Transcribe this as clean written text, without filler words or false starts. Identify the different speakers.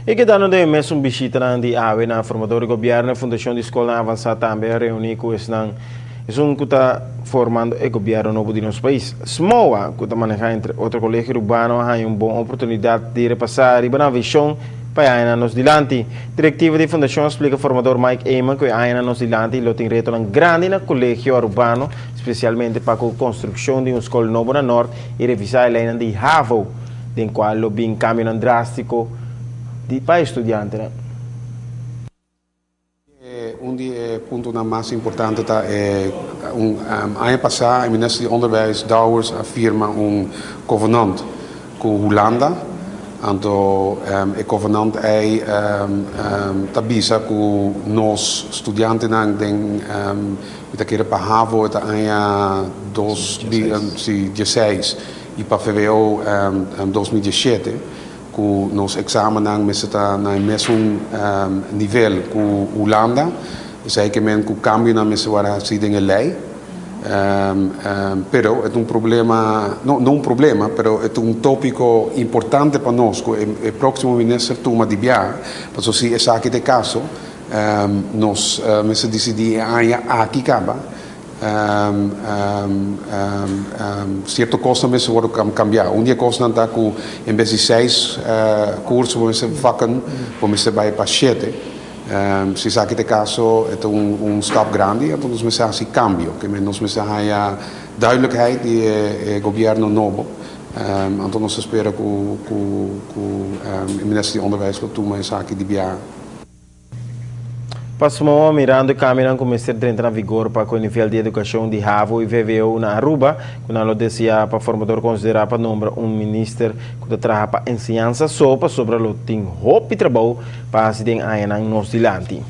Speaker 1: E que dando de mês visita na di ave na formador do governo e fundação de escola avançada também reunir com esse não que está formando o governo novo de nosso país. SMOA, que está manejando entre outro colégio urbano, há uma boa oportunidade de repassar e uma visão para a nos dilante. Diretiva de fundação explica formador Mike Eyman que a nos dilante e tem reto grande na colégio urbano, especialmente para a construção de uma escola nova na norte e revisar a lei de HAVO, em qual o bem caminho drástico para estudiantes.
Speaker 2: Um ponto mais importante é ano passado o Ministério do Onderwijs Douwers afirma covenant com Holanda. Então, o covenant é tabisa com nós estudantes den para HAVO até 2016 e para VWO 2017. Com nos examen está na mesmo nível com Holanda, zeker com o câmbio na mesma em lei, pero é problema, não problema, pero é tópico importante para nós. O próximo ministro toma de viagem, para se esse aqui de caso, nós decidimos aqui acaba. Certo costa mesmo worden cambiar. Dia costa está com em vez de 6 cursos vamos vakken, vamos bij para 7. Se isso aqui de caso é stap grande, então nós vamos fazer cambio, que nós vamos ter duidelijkheid de governo novo. Então nós esperamos que o Ministério do Onderwijs vai tomar isso aqui de viagem.
Speaker 1: Passamos mirando e caminhando com o Ministério de entrar em vigor para o nível de educação de HAVO e VWO na Aruba, quando ela decía para formador considerar para nombrar ministro que trabalha para ensinança sobre o tem roupa e trabalho para acidente aí na nosso dilante.